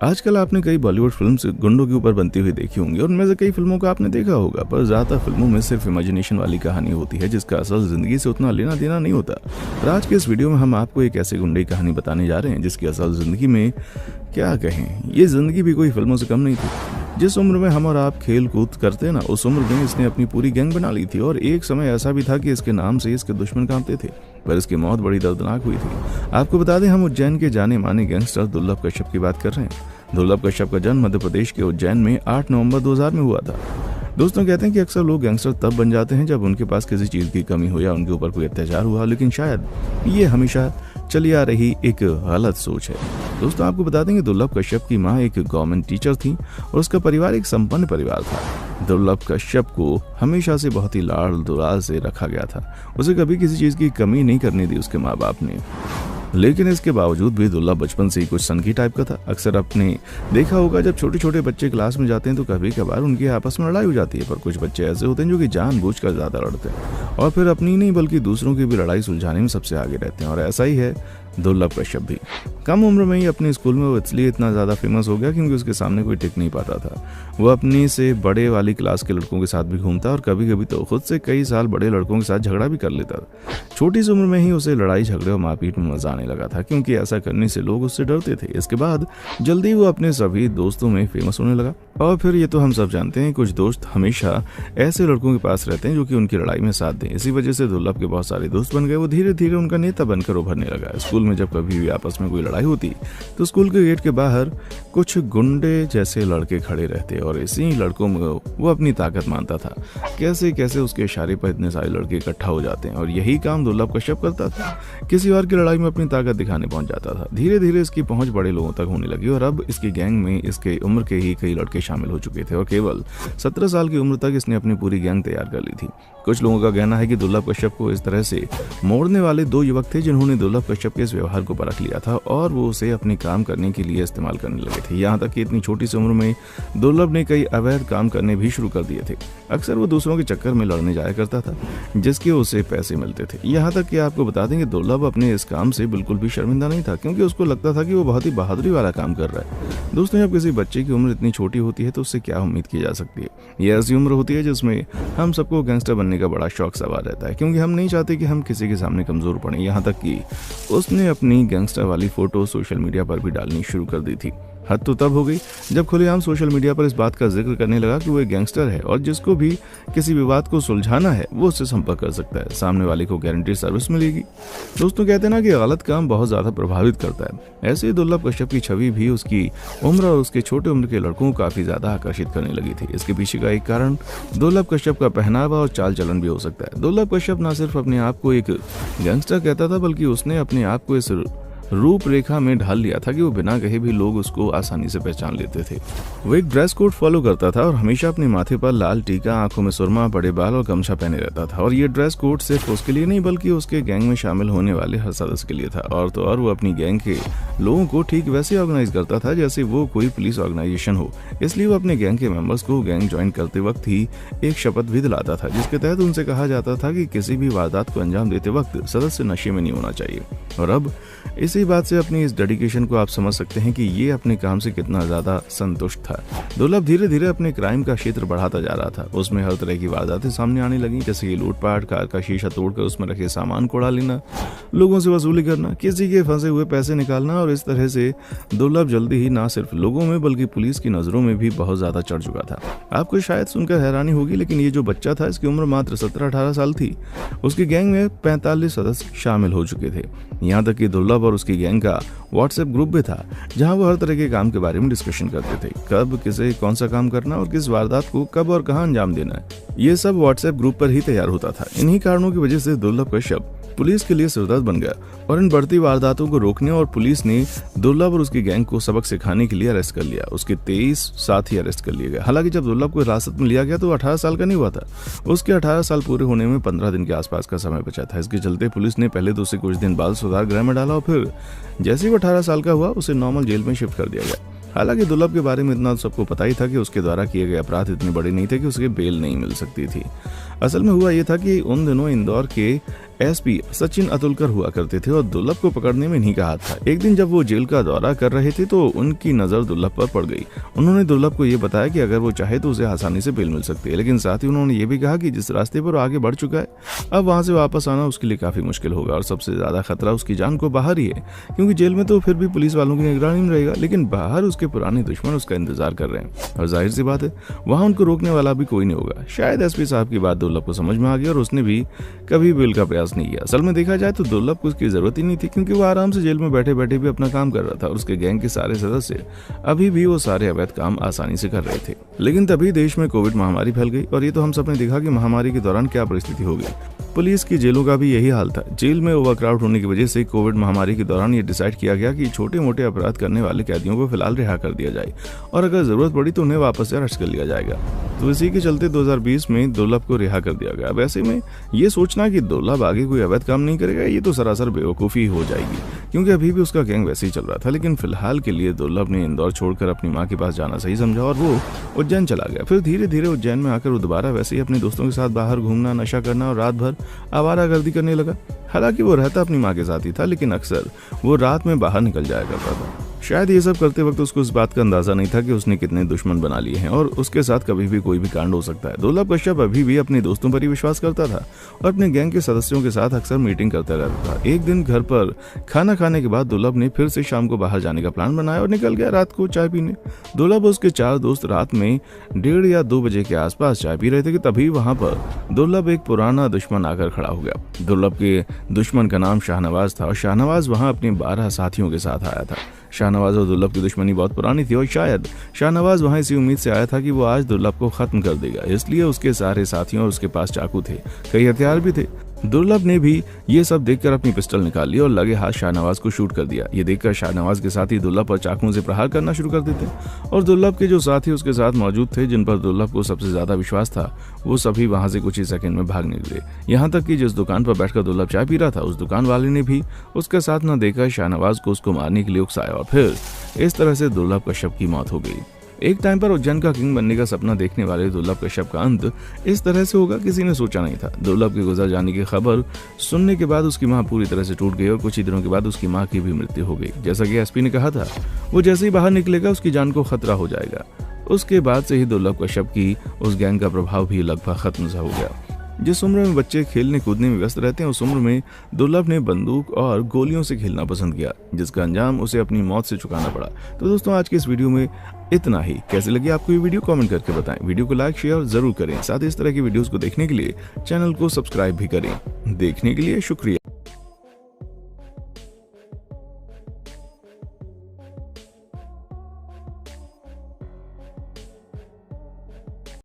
आजकल आपने कई बॉलीवुड फिल्म्स गुंडों के ऊपर बनती हुई देखी होंगी और उनमें से कई फिल्मों को आपने देखा होगा, पर ज़्यादातर फिल्मों में सिर्फ इमेजिनेशन वाली कहानी होती है जिसका असल ज़िंदगी से उतना लेना देना नहीं होता। और आज के इस वीडियो में हम आपको एक ऐसी गुंडे की कहानी बताने जा रहे हैं जिसकी असल ज़िंदगी में क्या कहें, ये ज़िंदगी भी कोई फिल्मों से कम नहीं थी। जिस उम्र में हम और आप खेल कूद करते ना, उस उम्र में इसने अपनी पूरी गैंग बना ली थी और एक समय ऐसा भी था कि इसके नाम से इसके दुश्मन कांपते थे, पर इसकी मौत बड़ी दर्दनाक हुई थी। आपको बता दें, हम उज्जैन के जाने माने गैंगस्टर दुर्लभ कश्यप की बात कर रहे हैं। दुर्लभ कश्यप का जन्म मध्य प्रदेश के उज्जैन में 8 नवंबर 2000 में हुआ था। दोस्तों, कहते हैं कि अक्सर लोग गैंगस्टर तब बन जाते हैं जब उनके पास किसी चीज़ की कमी हो या उनके ऊपर कोई अत्याचार हुआ, लेकिन शायद ये हमेशा चली आ रही एक गलत सोच है। दोस्तों, आपको बता देंगे दुर्लभ कश्यप की मां एक गवर्नमेंट टीचर थी और उसका परिवार एक संपन्न परिवार था। दुर्लभ कश्यप को हमेशा से बहुत ही लाड़ दुलार से रखा गया था। उसे कभी किसी चीज़ की कमी नहीं करने दी उसके माँ बाप ने, लेकिन इसके बावजूद भी दुर्लभ बचपन से ही कुछ सनकी टाइप का था। अक्सर आपने देखा होगा, जब छोटे छोटे बच्चे क्लास में जाते हैं तो कभी कभार उनकी आपस में लड़ाई हो जाती है, पर कुछ बच्चे ऐसे होते हैं जो कि जानबूझकर ज़्यादा लड़ते हैं और फिर अपनी नहीं बल्कि दूसरों की भी लड़ाई सुलझाने में सबसे आगे रहते हैं। और ऐसा ही है दुर्लभ कश्यप भी। कम उम्र में ही अपने स्कूल में वो इसलिए इतना ज़्यादा फेमस हो गया क्योंकि उसके सामने कोई टिक नहीं पाता था। वो अपनी से बड़े वाली क्लास के लड़कों के साथ भी घूमता और कभी कभी तो खुद से कई साल बड़े लड़कों के साथ झगड़ा भी कर लेता था। छोटी सी उम्र में ही उसे लड़ाई झगड़े और मारपीट में मजा आने लगा था क्योंकि ऐसा करने से लोग उससे डरते थे। इसके बाद जल्दी वो अपने सभी दोस्तों में फेमस होने लगा और फिर ये तो हम सब जानते हैं, कुछ दोस्त हमेशा ऐसे लड़कों के पास रहते हैं जो कि उनकी लड़ाई में साथ दें। इसी वजह से दुर्लभ के बहुत सारे दोस्त बन गए। वो धीरे धीरे उनका नेता बनकर उभरने लगा। स्कूल में जब कभी भी आपस में कोई लड़ाई होती तो स्कूल के गेट के बाहर कुछ गुंडे जैसे लड़के खड़े रहते और इसी लड़कों में वो अपनी ताकत मानता था। कैसे कैसे उसके इशारे पर इतने सारे लड़के इकट्ठा हो जाते हैं और यही काम दुर्लभ कश्यप करता था। किसी और की लड़ाई में अपनी ताकत दिखाने पहुंच जाता था। धीरे धीरे इसकी पहुंच बड़े लोगों तक होने लगी और अब इसकी गैंग में इसके उम्र के ही कई लड़के शामिल हो चुके थे और केवल 17 साल की उम्र तक इसने अपनी पूरी गैंग तैयार कर ली थी। कुछ लोगों का कहना है कि दुर्लभ कश्यप को इस तरह से मोड़ने वाले 2 युवक थे जिन्होंने दुर्लभ कश्यप के इस व्यवहार को परख लिया था और वो उसे अपने काम करने के लिए इस्तेमाल करने लगे थे। यहाँ तक कि इतनी छोटी सी उम्र में दुर्लभ ने कई अवैध काम करने भी शुरू कर दिए थे। अक्सर वो दूसरों के चक्कर में लड़ने जाया करता था जिसके उसे पैसे मिलते थे। यहाँ तक कि आपको बता दें कि दुर्लभ अपने इस काम से बिल्कुल भी शर्मिंदा नहीं था क्योंकि उसको लगता था कि वो बहुत ही बहादुरी वाला काम कर रहा है। दोस्तों, जब किसी बच्चे की उम्र इतनी छोटी होती है तो उससे क्या उम्मीद की जा सकती है। ये ऐसी उम्र होती है जिसमें हम सबको गैंगस्टर बनने का बड़ा शौक सवार रहता है क्योंकि हम नहीं चाहते कि हम किसी के सामने कमजोर पड़े। यहाँ तक कि उसने अपनी गैंगस्टर वाली फोटो सोशल मीडिया पर भी डालनी शुरू कर दी थी। हद तो तब हो गई जब खुलेआम सोशल मीडिया पर इस बात का जिक्र करने लगा कि वो एक गैंगस्टर है और जिसको भी किसी विवाद को सुलझाना है वो उससे संपर्क कर सकता है, सामने वाले को गारंटीड सर्विस मिलेगी। दोस्तों, कहते हैं ना कि गलत काम बहुत ज्यादा प्रभावित करता है। ऐसे ही दुर्लभ कश्यप की छवि भी उसकी उम्र और उसके छोटे उम्र के लड़कों को काफी ज्यादा आकर्षित करने लगी थी। इसके पीछे का एक कारण दुर्लभ कश्यप का पहनावा और चाल चलन भी हो सकता है। दुर्लभ कश्यप न सिर्फ अपने आप को एक गैंगस्टर कहता था बल्कि उसने अपने आप को इस रूपरेखा में ढाल लिया था कि वो बिना कहे भी लोग उसको आसानी से पहचान लेते थे। वो एक ड्रेस कोड फॉलो करता था और हमेशा अपने माथे पर लाल टीका, आंखों में सुरमा, बड़े बाल और गमछा पहने रहता था। और ये ड्रेस कोड सिर्फ उसके लिए नहीं बल्कि उसके गैंग में शामिल होने वाले हर सदस्य के लिए था। और तो और वो अपनी गैंग के लोगों को ठीक वैसे ऑर्गेनाइज करता था जैसे वो कोई पुलिस ऑर्गेनाइजेशन हो। इसलिए वो अपने गैंग के मेंबर्स को गैंग ज्वाइन करते वक्त ही एक शपथ भी दिलाता था जिसके तहत उनसे कहा जाता था कि किसी भी वारदात को अंजाम देते वक्त सदस्य नशे में नहीं होना चाहिए। और अब इसी बात से अपनी इस डेडिकेशन को आप समझ सकते हैं कि ये अपने काम से कितना ज्यादा संतुष्ट था। दुर्लभ धीरे धीरे अपने क्राइम का क्षेत्र बढ़ाता जा रहा था। उसमें हर तरह की वारदातें सामने आने लगी, जैसे कि लूटपाट, कार का शीशा तोड़कर उसमें रखे सामान को उड़ा लेना, लोगों से वसूली करना, किसी के फंसे हुए पैसे निकालना। और इस तरह से दुर्लभ जल्दी ही न सिर्फ लोगों में बल्कि पुलिस की नजरों में भी बहुत ज्यादा चढ़ चुका था। आपको शायद सुनकर हैरानी होगी, लेकिन ये जो बच्चा था इसकी उम्र मात्र 17-18 साल थी। उसकी गैंग में 45 सदस्य शामिल हो चुके थे। यहाँ तक कि दुर्लभ और उसकी गैंग का व्हाट्सएप ग्रुप भी था जहां वो हर तरह के काम के बारे में डिस्कशन करते थे, कब किसे कौन सा काम करना और किस वारदात को कब और कहां अंजाम देना है। ये सब व्हाट्सएप ग्रुप पर ही तैयार होता था। इन्हीं कारणों की वजह से दुर्लभ कश्यप पुलिस के लिए सिरदर्द बन गया और इन बढ़ती वारदातों को रोकने और पुलिस ने दुर्लभ और उसकी गैंग को सबक सिखाने के लिए अरेस्ट कर लिया। उसके 23 साथी अरेस्ट कर लिए गए। हालांकि जब दुर्लभ को हिरासत में लिया गया तो 18 साल का नहीं हुआ था। उसके 18 साल पूरे होने में 15 दिन के आसपास का समय बचा था। इसके चलते पुलिस ने पहले तो उसे कुछ दिन बाल सुधार गृह में डाला और फिर जैसे ही वो 18 साल का हुआ उसे नॉर्मल जेल में शिफ्ट कर दिया गया। हालांकि दुर्लभ के बारे में इतना सबको पता ही था कि उसके द्वारा किए गए अपराध इतने बड़े नहीं थे कि उसे बेल नहीं मिल सकती थी। असल में हुआ ये था कि उन दिनों इंदौर के एसपी सचिन अतुलकर हुआ करते थे और दुर्लभ को पकड़ने में इन्हीं का हाथ था। एक दिन जब वो जेल का दौरा कर रहे थे तो उनकी नजर दुर्लभ पर पड़ गई। उन्होंने दुर्लभ को ये बताया कि अगर वो चाहे तो उसे आसानी से बेल मिल सकती है, लेकिन साथ ही उन्होंने ये भी कहा कि जिस रास्ते पर वो आगे बढ़ चुका है अब वहां से वापस आना उसके लिए काफी मुश्किल होगा और सबसे ज्यादा खतरा उसकी जान को बाहर ही है, क्योंकि जेल में तो फिर भी पुलिस वालों की निगरानी में रहेगा, लेकिन बाहर उसके पुराने दुश्मन उसका इंतजार कर रहे हैं और जाहिर सी बात है वहां उनको रोकने वाला भी कोई नहीं होगा। शायद एसपी साहब की बात दुर्लभ को समझ में आ गई और उसने भी कभी बेल का प्रयास नहीं किया। असल में देखा जाए तो दुर्लभ को उसकी जरूरत ही नहीं थी, क्योंकि वो आराम से जेल में बैठे बैठे भी अपना काम कर रहा था और उसके गैंग के सारे सदस्य अभी भी वो सारे अवैध काम आसानी से कर रहे थे। लेकिन तभी देश में कोविड महामारी फैल गई और ये तो हम सब ने देखा कि महामारी के दौरान क्या परिस्थिति हो गई। पुलिस की जेलों का भी यही हाल था। जेल में ओवरक्राउड होने की वजह से कोविड महामारी के दौरान ये डिसाइड किया गया कि छोटे मोटे अपराध करने वाले कैदियों को फिलहाल रिहा कर दिया जाए और अगर जरूरत पड़ी तो उन्हें वापस से अरेस्ट कर लिया जाएगा। तो इसी के चलते 2020 में दुर्लभ को रिहा कर दिया गया। वैसे में ये सोचना कि दुर्लभ आगे कोई अवैध काम नहीं करेगा ये तो सरासर बेवकूफ़ी हो जाएगी, क्योंकि अभी भी उसका गैंग वैसे ही चल रहा था। लेकिन फिलहाल के लिए दुर्लभ ने इंदौर छोड़कर अपनी माँ के पास जाना सही समझा और वो उज्जैन चला गया। फिर धीरे धीरे उज्जैन में आकर वो दोबारा वैसे ही अपने दोस्तों के साथ बाहर घूमना, नशा करना और रात भर आवारागर्दी करने लगा। हालांकि वो रहता अपनी माँ के साथ ही था, लेकिन अक्सर वो रात में बाहर निकल जाया करता था। शायद ये सब करते वक्त उसको इस बात का अंदाजा नहीं था कि उसने कितने दुश्मन बना लिए हैं और उसके साथ कभी भी कोई भी कांड हो सकता है। दुर्लभ कश्यप अभी भी अपने दोस्तों पर ही विश्वास करता था और अपने गैंग के सदस्यों के साथ अक्सर मीटिंग करता रहता था। एक दिन घर पर खाना खाने के बाद दुर्लभ ने फिर से शाम को बाहर जाने का प्लान बनाया और निकल गया रात को चाय पीने। दुर्लभ और उसके 4 दोस्त रात में 1:30 या 2 बजे के आसपास चाय पी रहे थे कि तभी वहां पर दुर्लभ एक पुराना दुश्मन आकर खड़ा हो गया। दुर्लभ के दुश्मन का नाम शाहनवाज था और शाहनवाज वहां अपने 12 साथियों के साथ आया था। शाहनवाज और दुर्लभ की दुश्मनी बहुत पुरानी थी और शायद शाहनवाज वहां इसी उम्मीद से आया था कि वो आज दुर्लभ को खत्म कर देगा, इसलिए उसके सारे साथियों और उसके पास चाकू थे, कई हथियार भी थे। दुर्लभ ने भी ये सब देखकर अपनी पिस्टल निकाल ली और लगे हाथ शाहनवाज को शूट कर दिया। ये देखकर शाहनवाज के साथी दुर्लभ पर चाकुओं से प्रहार करना शुरू कर देते और दुर्लभ के जो साथी उसके साथ मौजूद थे, जिन पर दुर्लभ को सबसे ज्यादा विश्वास था, वो सभी वहां से कुछ ही सेकंड में भाग निकले। यहाँ तक कि जिस दुकान पर बैठकर दुर्लभ चाय पी रहा था उस दुकान वाले ने भी उसका साथ न देकर शाहनवाज को उसको मारने के लिए उकसाया और फिर इस तरह से दुर्लभ कश्यप की मौत हो गई। एक टाइम पर उज्जैन का किंग बनने का सपना देखने वाले दुर्लभ कश्यप का अंत इस तरह से होगा किसी ने सोचा नहीं था। दुर्लभ के गुजर जाने की खबर सुनने के बाद उसकी मां पूरी तरह से टूट गई और कुछ ही दिनों के बाद उसकी मां की भी मृत्यु हो गई। जैसा कि एसपी ने कहा था, वो जैसे ही बाहर निकलेगा उसकी जान को खतरा हो जाएगा। उसके बाद से ही दुर्लभ कश्यप की उस गैंग का प्रभाव भी लगभग खत्म सा हो गया। जिस उम्र में बच्चे खेलने कूदने में व्यस्त रहते हैं उस उम्र में दुर्लभ ने बंदूक और गोलियों से खेलना पसंद किया, जिसका अंजाम उसे अपनी मौत से चुकाना पड़ा। तो दोस्तों आज के इस वीडियो में इतना ही। कैसे लगी आपको ये वीडियो कमेंट करके बताएं। वीडियो को लाइक शेयर जरूर करें। साथ ही इस तरह की वीडियोस को देखने के लिए चैनल को सब्सक्राइब भी करें। देखने के लिए शुक्रिया।